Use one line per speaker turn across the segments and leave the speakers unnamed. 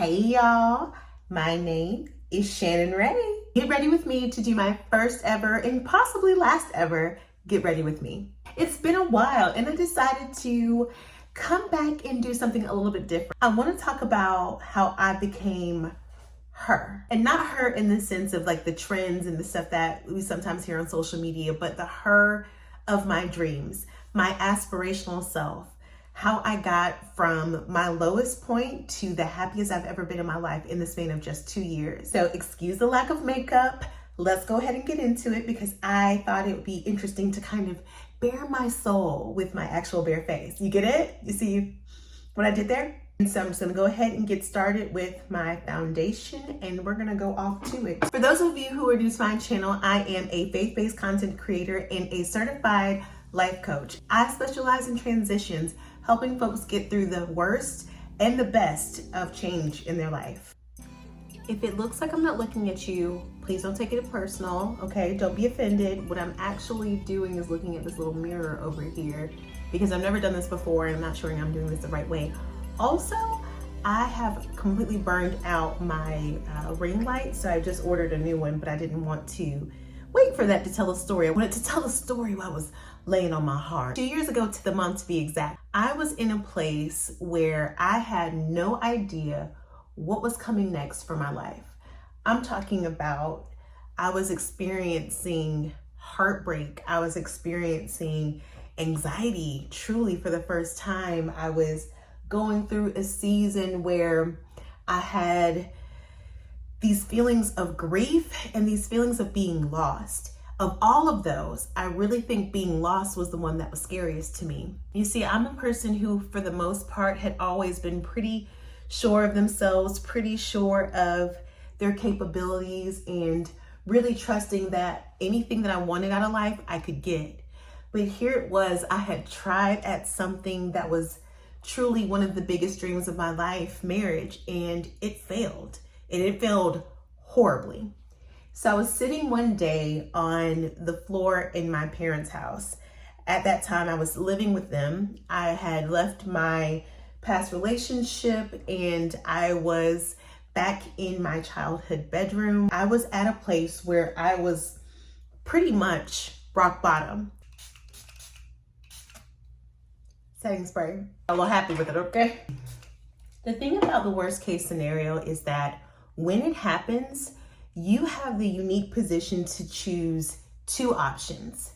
Hey y'all, my name is Shannon Ray. Get ready with me to do my first ever and possibly last ever Get Ready With Me. It's been a while and I decided to come back and do something a little bit different. I want to talk about how I became her, and not her in the sense of like the trends and the stuff that we sometimes hear on social media, but the her of my dreams, my aspirational self. How I got from my lowest point to the happiest I've ever been in my life in the span of just 2 years. So excuse the lack of makeup. Let's go ahead and get into it because I thought it would be interesting to kind of bare my soul with my actual bare face. You get it? You see what I did there? And so I'm just gonna go ahead and get started with my foundation and we're gonna go off to it. For those of you who are new to my channel, I am a faith-based content creator and a certified life coach. I specialize in transitions, helping folks get through the worst and the best of change in their life. If it looks like I'm not looking at you, please don't take it personal, okay? Don't be offended. What I'm actually doing is looking at this little mirror over here because I've never done this before and I'm not sure I'm doing this the right way. Also, I have completely burned out my ring light, so I just ordered a new one, but I didn't want to wait for that to tell a story. I wanted to tell a story while I was laying on my heart. 2 years ago to the month to be exact, I was in a place where I had no idea what was coming next for my life. I'm talking about I was experiencing heartbreak. I was experiencing anxiety truly for the first time. I was going through a season where I had these feelings of grief and these feelings of being lost. Of all of those, I really think being lost was the one that was scariest to me. You see, I'm a person who, for the most part, had always been pretty sure of themselves, pretty sure of their capabilities, and really trusting that anything that I wanted out of life, I could get. But here it was, I had tried at something that was truly one of the biggest dreams of my life, marriage, and it failed. And it failed horribly. So I was sitting one day on the floor in my parents' house. At that time, I was living with them. I had left my past relationship and I was back in my childhood bedroom. I was at a place where I was pretty much rock bottom. Setting spray. I'm a little happy with it, okay? The thing about the worst case scenario is that when it happens, you have the unique position to choose two options.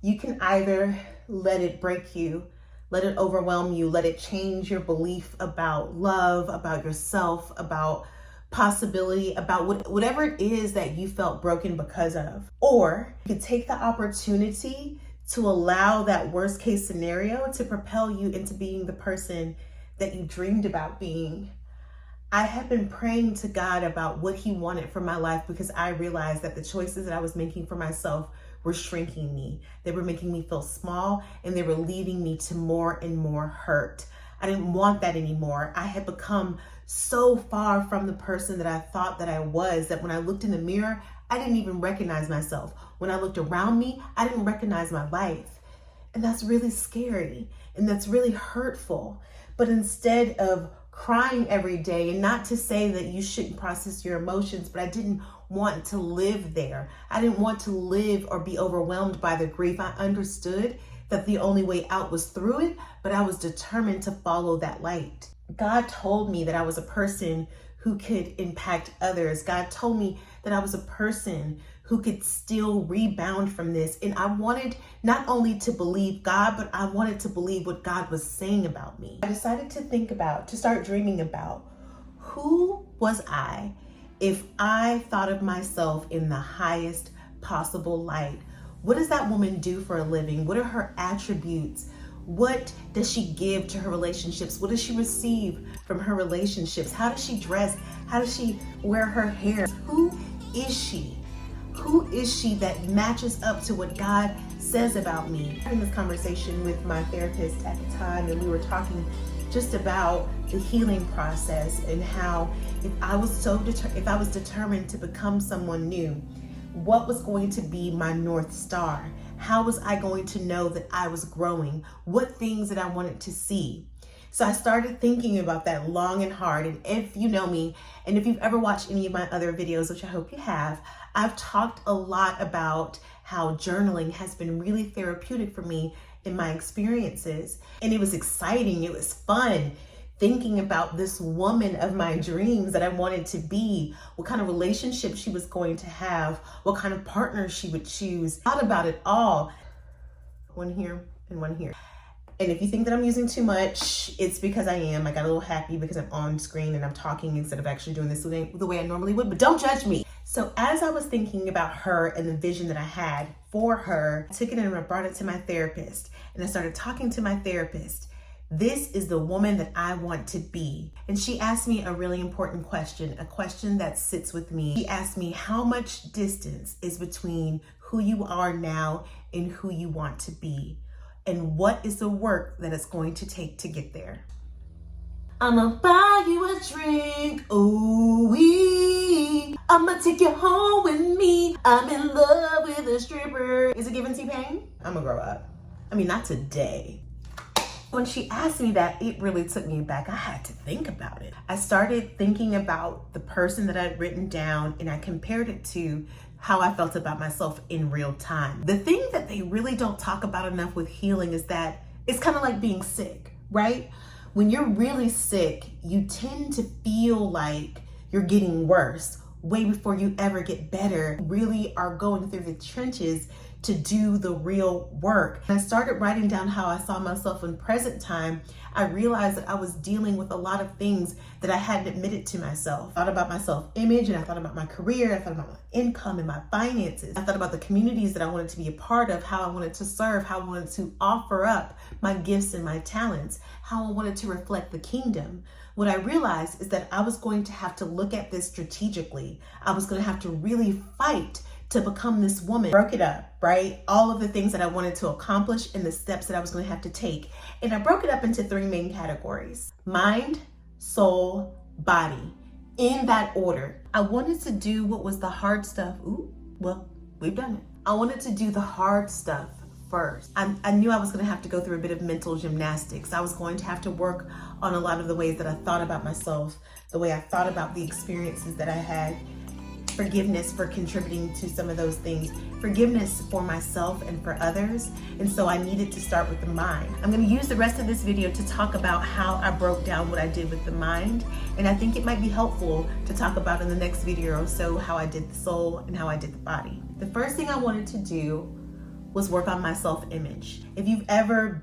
You can either let it break you, let it overwhelm you, let it change your belief about love, about yourself, about possibility, about whatever it is that you felt broken because of. Or you could take the opportunity to allow that worst case scenario to propel you into being the person that you dreamed about being. I had been praying to God about what He wanted for my life because I realized that the choices that I was making for myself were shrinking me. They were making me feel small and they were leading me to more and more hurt. I didn't want that anymore. I had become so far from the person that I thought that I was that when I looked in the mirror, I didn't even recognize myself. When I looked around me, I didn't recognize my life. And that's really scary and that's really hurtful. But instead of crying every day, and not to say that you shouldn't process your emotions, but I didn't want to live there. I didn't want to live or be overwhelmed by the grief. I understood that the only way out was through it, but I was determined to follow that light. God told me that I was a person who could impact others. God told me that I was a person who could still rebound from this. And I wanted not only to believe God, but I wanted to believe what God was saying about me. I decided to start dreaming about who was I if I thought of myself in the highest possible light. What does that woman do for a living? What are her attributes? What does she give to her relationships? What does she receive from her relationships? How does she dress? How does she wear her hair? Who is she? Who is she that matches up to what God says about me? Having this conversation with my therapist at the time, and we were talking just about the healing process and how if I was determined to become someone new, what was going to be my North Star? How was I going to know that I was growing? What things that I wanted to see? So I started thinking about that long and hard. And if you know me, and if you've ever watched any of my other videos, which I hope you have, I've talked a lot about how journaling has been really therapeutic for me in my experiences. And it was exciting, it was fun, thinking about this woman of my dreams that I wanted to be, what kind of relationship she was going to have, what kind of partner she would choose. Thought about it all. One here and one here. And if you think that I'm using too much, it's because I am. I got a little happy because I'm on screen and I'm talking instead of actually doing this the way I normally would, but don't judge me. So as I was thinking about her and the vision that I had for her, I took it and I brought it to my therapist. And I started talking to my therapist. This is the woman that I want to be. And she asked me a really important question, a question that sits with me. She asked me, how much distance is between who you are now and who you want to be? And what is the work that it's going to take to get there? I'ma buy you a drink, ooh-wee. I'ma take you home with me. I'm in love with a stripper. Is it giving T-Pain? I'ma grow up. I mean, not today. When she asked me that, it really took me back. I had to think about it. I started thinking about the person that I'd written down and I compared it to how I felt about myself in real time. The thing that they really don't talk about enough with healing is that it's kind of like being sick, right? When you're really sick, you tend to feel like you're getting worse way before you ever get better. You really are going through the trenches to do the real work. And I started writing down how I saw myself in present time. I realized that I was dealing with a lot of things that I hadn't admitted to myself. I thought about my self-image, and I thought about my career, I thought about my income and my finances. I thought about the communities that I wanted to be a part of, how I wanted to serve, how I wanted to offer up my gifts and my talents, how I wanted to reflect the kingdom. What I realized is that I was going to have to look at this strategically. I was going to have to really fight to become this woman. Broke it up, right? All of the things that I wanted to accomplish and the steps that I was going to have to take. And I broke it up into 3 main categories: mind, soul, body, in that order. I wanted to do what was the hard stuff. Well, we've done it. I wanted to do the hard stuff first. I knew I was going to have to go through a bit of mental gymnastics. I was going to have to work on a lot of the ways that I thought about myself, the way I thought about the experiences that I had. Forgiveness for contributing to some of those things, forgiveness for myself and for others. And so I needed to start with the mind. I'm going to use the rest of this video to talk about how I broke down what I did with the mind. And I think it might be helpful to talk about in the next video or so how I did the soul and how I did the body. The first thing I wanted to do was work on my self-image. If you've ever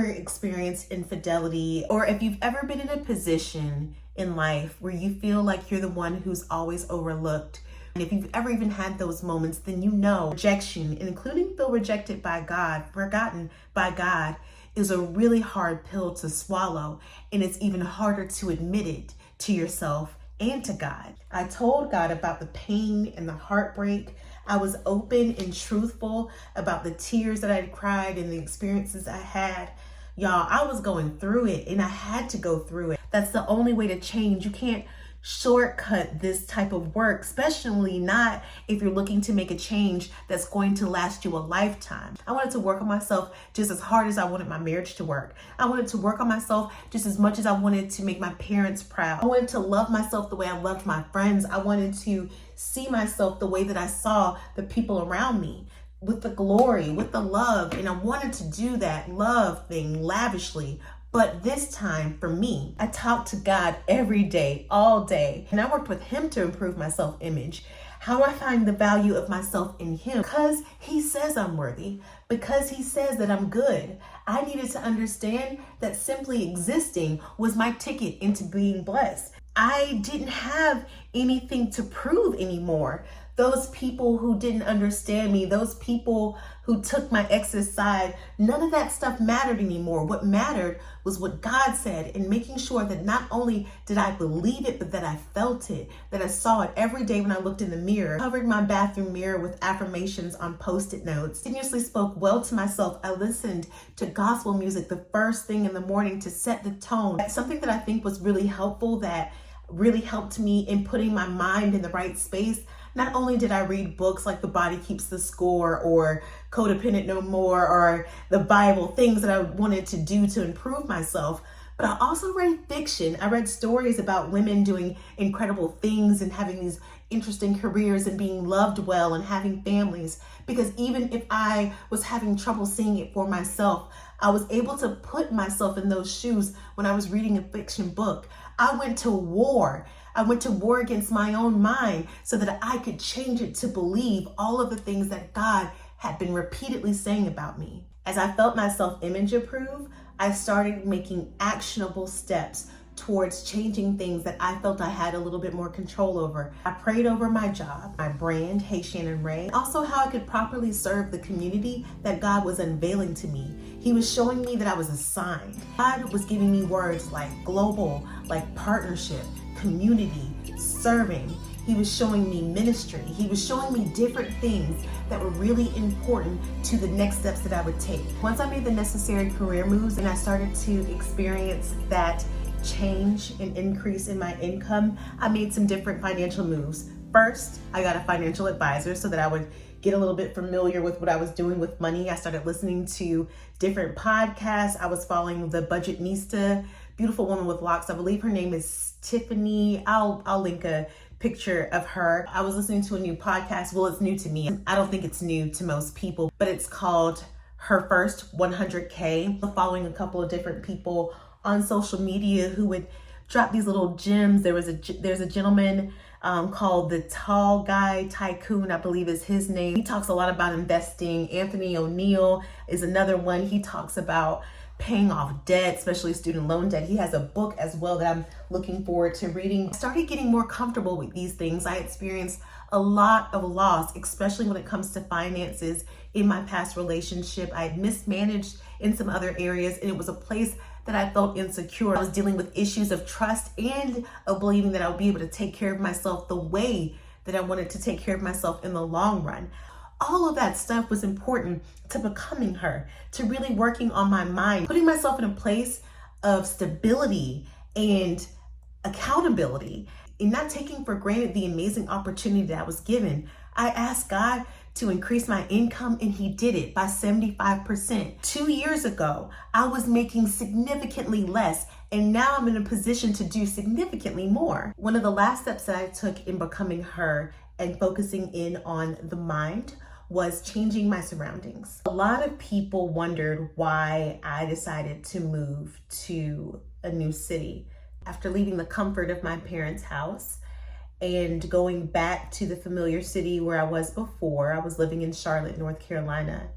experienced infidelity, or if you've ever been in a position in life where you feel like you're the one who's always overlooked, and if you've ever even had those moments, then you know rejection, and including feel rejected by God, forgotten by God, is a really hard pill to swallow, and it's even harder to admit it to yourself and to God. I told God about the pain and the heartbreak. I was open and truthful about the tears that I'd cried and the experiences I had. Y'all, I was going through it, and I had to go through it. That's the only way to change. You can't shortcut this type of work, especially not if you're looking to make a change that's going to last you a lifetime. I wanted to work on myself just as hard as I wanted my marriage to work. I wanted to work on myself just as much as I wanted to make my parents proud. I wanted to love myself the way I loved my friends. I wanted to see myself the way that I saw the people around me, with the glory, with the love. And I wanted to do that love thing lavishly. But this time for me, I talked to God every day, all day. And I worked with Him to improve my self-image. How I find the value of myself in Him, because He says I'm worthy, because He says that I'm good. I needed to understand that simply existing was my ticket into being blessed. I didn't have anything to prove anymore. Those people who didn't understand me, those people who took my ex's side, none of that stuff mattered anymore. What mattered was what God said, and making sure that not only did I believe it, but that I felt it, that I saw it every day when I looked in the mirror. I covered my bathroom mirror with affirmations on Post-it notes. Continuously spoke well to myself. I listened to gospel music the first thing in the morning to set the tone. Something that I think was really helpful that really helped me in putting my mind in the right space. Not only did I read books like The Body Keeps the Score or Codependent No More or the Bible, things that I wanted to do to improve myself, but I also read fiction. I read stories about women doing incredible things and having these interesting careers and being loved well and having families. Because even if I was having trouble seeing it for myself, I was able to put myself in those shoes when I was reading a fiction book. I went to war. I went to war against my own mind so that I could change it to believe all of the things that God had been repeatedly saying about me. As I felt my self-image improve, I started making actionable steps towards changing things that I felt I had a little bit more control over. I prayed over my job, my brand, Hey Shannon Ray, also how I could properly serve the community that God was unveiling to me. He was showing me that I was assigned. God was giving me words like global, like partnership, community, serving. He was showing me ministry. He was showing me different things that were really important to the next steps that I would take. Once I made the necessary career moves and I started to experience that change and increase in my income, I made some different financial moves. First, I got a financial advisor so that I would get a little bit familiar with what I was doing with money. I started listening to different podcasts. I was following the Budgetnista, beautiful woman with locks. I believe her name is Tiffany. I'll link a picture of her. I was listening to a new podcast. Well, it's new to me. I don't think it's new to most people, but it's called Her First 100K. I'm following a couple of different people on social media who would drop these little gems. There's a gentleman called the Tall Guy Tycoon, I believe is his name. He talks a lot about investing. Anthony O'Neill is another one. He talks about paying off debt, especially student loan debt. He has a book as well that I'm looking forward to reading. I started getting more comfortable with these things. I experienced a lot of loss, especially when it comes to finances in my past relationship. I had mismanaged in some other areas, and it was a place that I felt insecure. I was dealing with issues of trust and of believing that I would be able to take care of myself the way that I wanted to take care of myself in the long run. All of that stuff was important to becoming her, to really working on my mind, putting myself in a place of stability and accountability, and not taking for granted the amazing opportunity that I was given. I asked God to increase my income, and He did it by 75%. 2 years ago, I was making significantly less, and now I'm in a position to do significantly more. One of the last steps that I took in becoming her and focusing in on the mind was changing my surroundings. A lot of people wondered why I decided to move to a new city. After leaving the comfort of my parents' house and going back to the familiar city where I was before, I was living in Charlotte, North Carolina,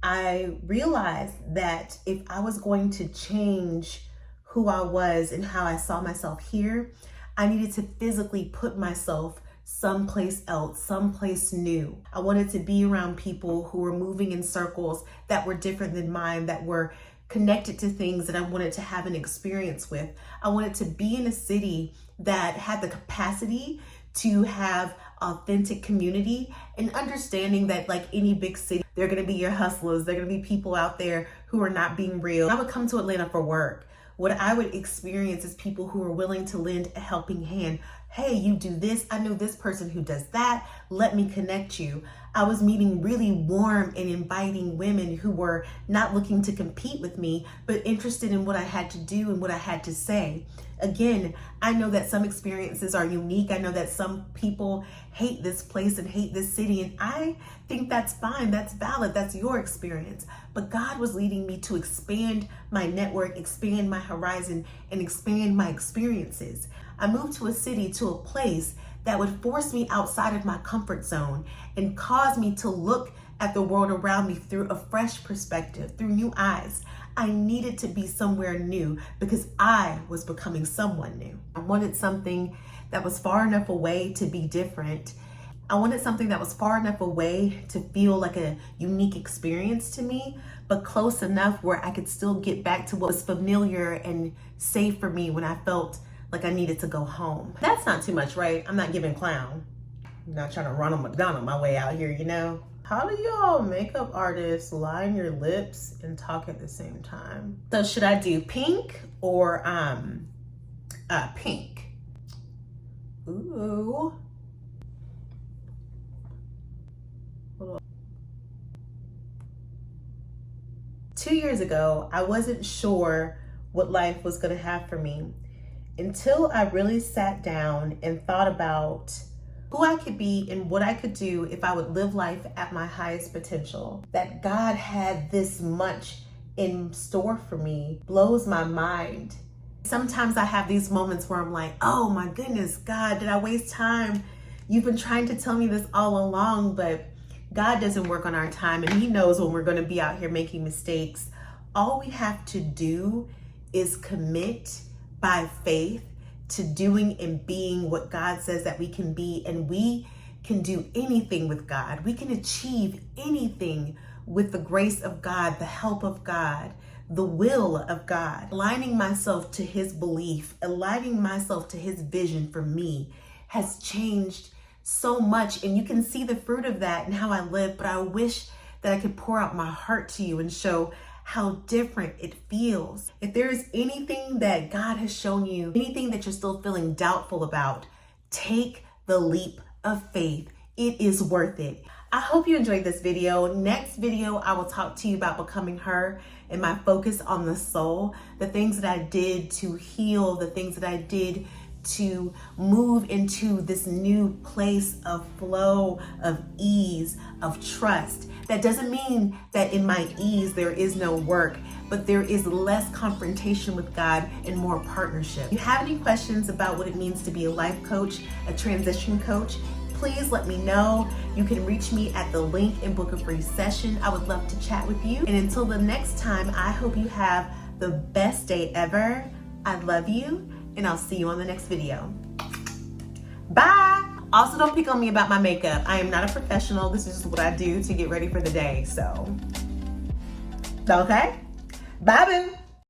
I realized that if I was going to change who I was and how I saw myself here, I needed to physically put myself someplace else, someplace new. I wanted to be around people who were moving in circles that were different than mine, that were connected to things that I wanted to have an experience with. I wanted to be in a city that had the capacity to have authentic community, and understanding that, like any big city, there are going to be your hustlers, there are going to be people out there who are not being real. I would come to Atlanta for work. What I would experience is people who are willing to lend a helping hand. Hey, you do this. I know this person who does that. Let me connect you. I was meeting really warm and inviting women who were not looking to compete with me, but interested in what I had to do and what I had to say. Again, I know that some experiences are unique. I know that some people hate this place and hate this city, and I think that's fine. That's valid. That's your experience. But God was leading me to expand my network, expand my horizon, and expand my experiences. I moved to a city, to a place that would force me outside of my comfort zone and cause me to look at the world around me through a fresh perspective, through new eyes. I needed to be somewhere new because I was becoming someone new. I wanted something that was far enough away to be different. I wanted something that was far enough away to feel like a unique experience to me, but close enough where I could still get back to what was familiar and safe for me when I felt like I needed to go home. That's not too much, right? I'm not giving clown. I'm not trying to Ronald McDonald my way out here, you know? How do y'all makeup artists line your lips and talk at the same time? So should I do pink or pink? Ooh. Hold on. 2 years ago, I wasn't sure what life was going to have for me until I really sat down and thought about who I could be and what I could do if I would live life at my highest potential. That God had this much in store for me blows my mind. Sometimes I have these moments where I'm like, oh my goodness, God, did I waste time? You've been trying to tell me this all along, but God doesn't work on our time, and He knows when we're going to be out here making mistakes. All we have to do is commit by faith to doing and being what God says that we can be, and we can do anything with God. We can achieve anything with the grace of God, the help of God, the will of God. Aligning myself to His belief, aligning myself to His vision for me has changed so much, and you can see the fruit of that in how I live. But I wish that I could pour out my heart to you and show how different it feels. If there is anything that God has shown you, anything that you're still feeling doubtful about, take the leap of faith. It is worth it. I hope you enjoyed this video. Next video, I will talk to you about becoming her and my focus on the soul, the things that I did to heal, the things that I did to move into this new place of flow, of ease, of trust. That doesn't mean that in my ease there is no work, but there is less confrontation with God and more partnership. If you have any questions about what it means to be a life coach, a transition coach, please let me know. You can reach me at the link and book a free session. I would love to chat with you. And until the next time, I hope you have the best day ever. I love you, and I'll see you on the next video. Bye. Also, don't pick on me about my makeup. I am not a professional. This is just what I do to get ready for the day. So, okay? Bye, boo.